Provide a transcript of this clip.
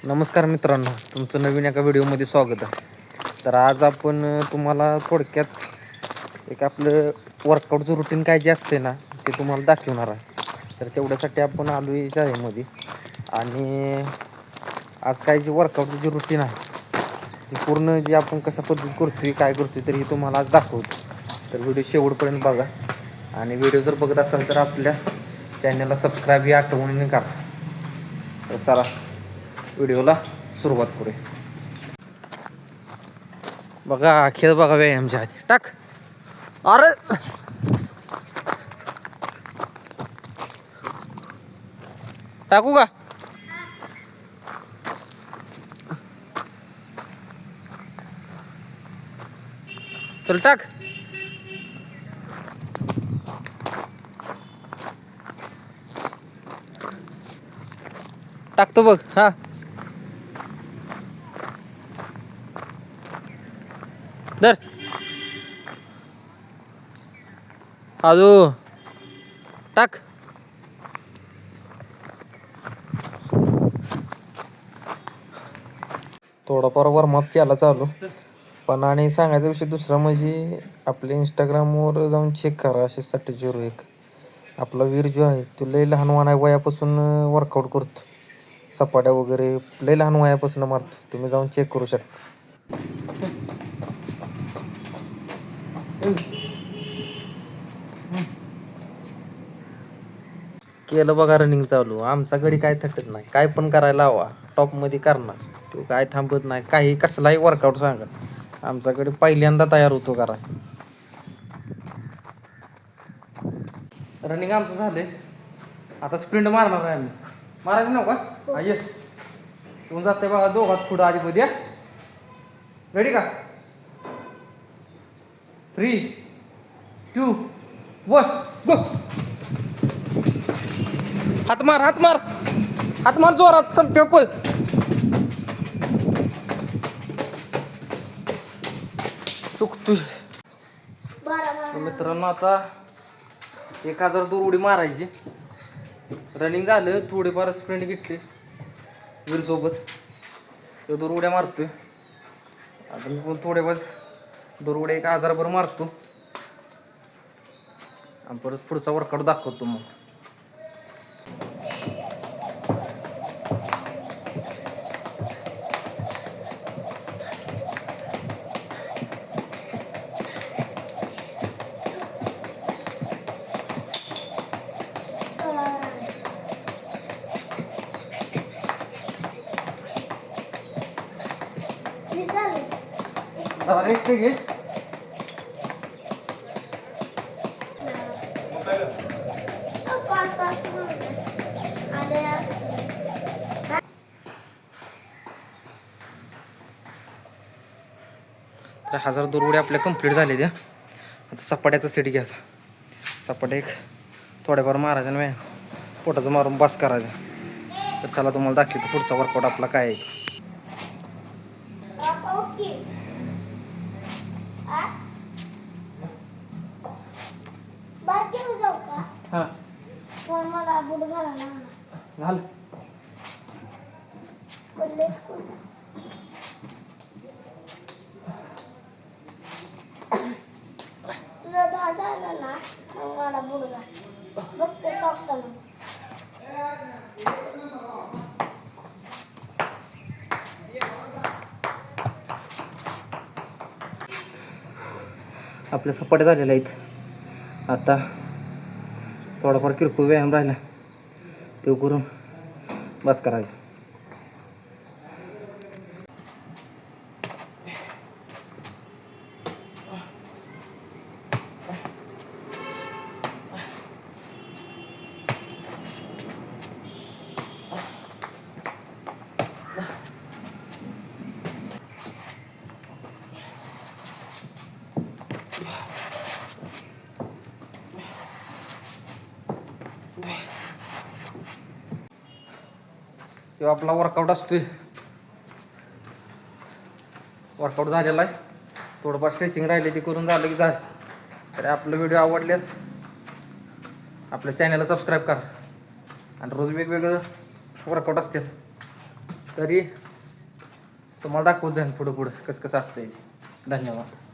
नमस्कार मित्रांनो, तुमचं नवीन एका व्हिडिओमध्ये स्वागत आहे. तर आज आपण तुम्हाला थोडक्यात एक आपलं वर्कआउटचं रुटीन काय जे असते ना ते तुम्हाला दाखवणार आहे. तर तेवढ्यासाठी आपण आलो आहे शाळेमध्ये. आणि आज काय जे वर्कआउटचं जे रुटीन आहे जे पूर्ण जे आपण कशा पद्धतीत करतोय काय करतोय तर हे तुम्हाला आज दाखवतो. तर व्हिडिओ शेवटपर्यंत बघा. आणि व्हिडिओ जर बघत असाल तर आपल्या चॅनलला सबस्क्राईब ही आठवणीने करा. तर चला व्हिडिओला सुरुवात करूया. बघा खेळ बघा व्यायामच्या आधी टाक. अरे टाकू का? चल टाक. टाकतो बघ. हा धर. अजू टाक. थोडाफार वॉर्मअप केला चालू. पण आणि सांगायचा विषय दुसरा म्हणजे आपल्या इंस्टाग्रामवर जाऊन चेक करा. 671 आपला वीर जो आहे तो लय लहान वयापासून वर्कआउट करतो. सपाट्या वगैरे लय लहान वयापासून मारतो. तुम्ही जाऊन चेक करू शकता. केलं बघा रनिंग चालू. आमचा गडी काय थकत नाही. काय पण करायला हवा टॉपमध्ये करणार. तो काय थांबत नाही. काही कसलाही वर्कआउट सांगा आमच्याकडे पहिल्यांदा तयार होतो करा. रनिंग आमचं झालंय. आता स्प्रिंट मारणार आहे आम्ही. मारायचं नको का? ये येऊन जाते बघा दोघात पुढं आधी मध्ये. रेडी का? 3, 2, 1 गो. हात मार हात मार हात मार जोरात. चल पेपल चुकतोय. मित्रांनो आता 1000 दूर उडी मारायची. रनिंग झालं. थोडीफार स्प्रिंट घेतली वीर सोबत. तो दूर उड्या मारतोय. आता मी पण थोडे बस दूर उड्या 1000 भर मारतो आणि परत पुढचा वर्कआउट दाखवतो मग. रेस्ट घे. तर 1000 दूर उड्या आपल्या कंप्लीट झाले त्या. आता सपाट्याचा सेट घ्यायचा. सपाट्या एक थोड्याफार मारायचा नाही पोटाचं मारून बस करायचा. तर चला तुम्हाला दाखवतो पुढचा वर्कआउट आपला काय आहे. हां घाल. तुझा 10 झाला ना मग मला बुडगा बघते सॉक्स. आपल्या सपाट्या झालेल्या आहेत. आता थोडाफार किरकोळ व्यायाम राहिला तो करून बस करायचं. किंवा आपला वर्कआउट असतोय. वर्कआउट झालेला आहे. थोडंफार स्ट्रेचिंग राहिले ती करून झालं की झालं. तर आपलं व्हिडिओ आवडल्यास आपल्या चॅनलला सबस्क्राईब करा. आणि रोज वेगवेगळं वर्कआउट असतात. तरी तुम्हाला दाखवत जाईन पुढं पुढं कसं कसं असतंय ते. धन्यवाद.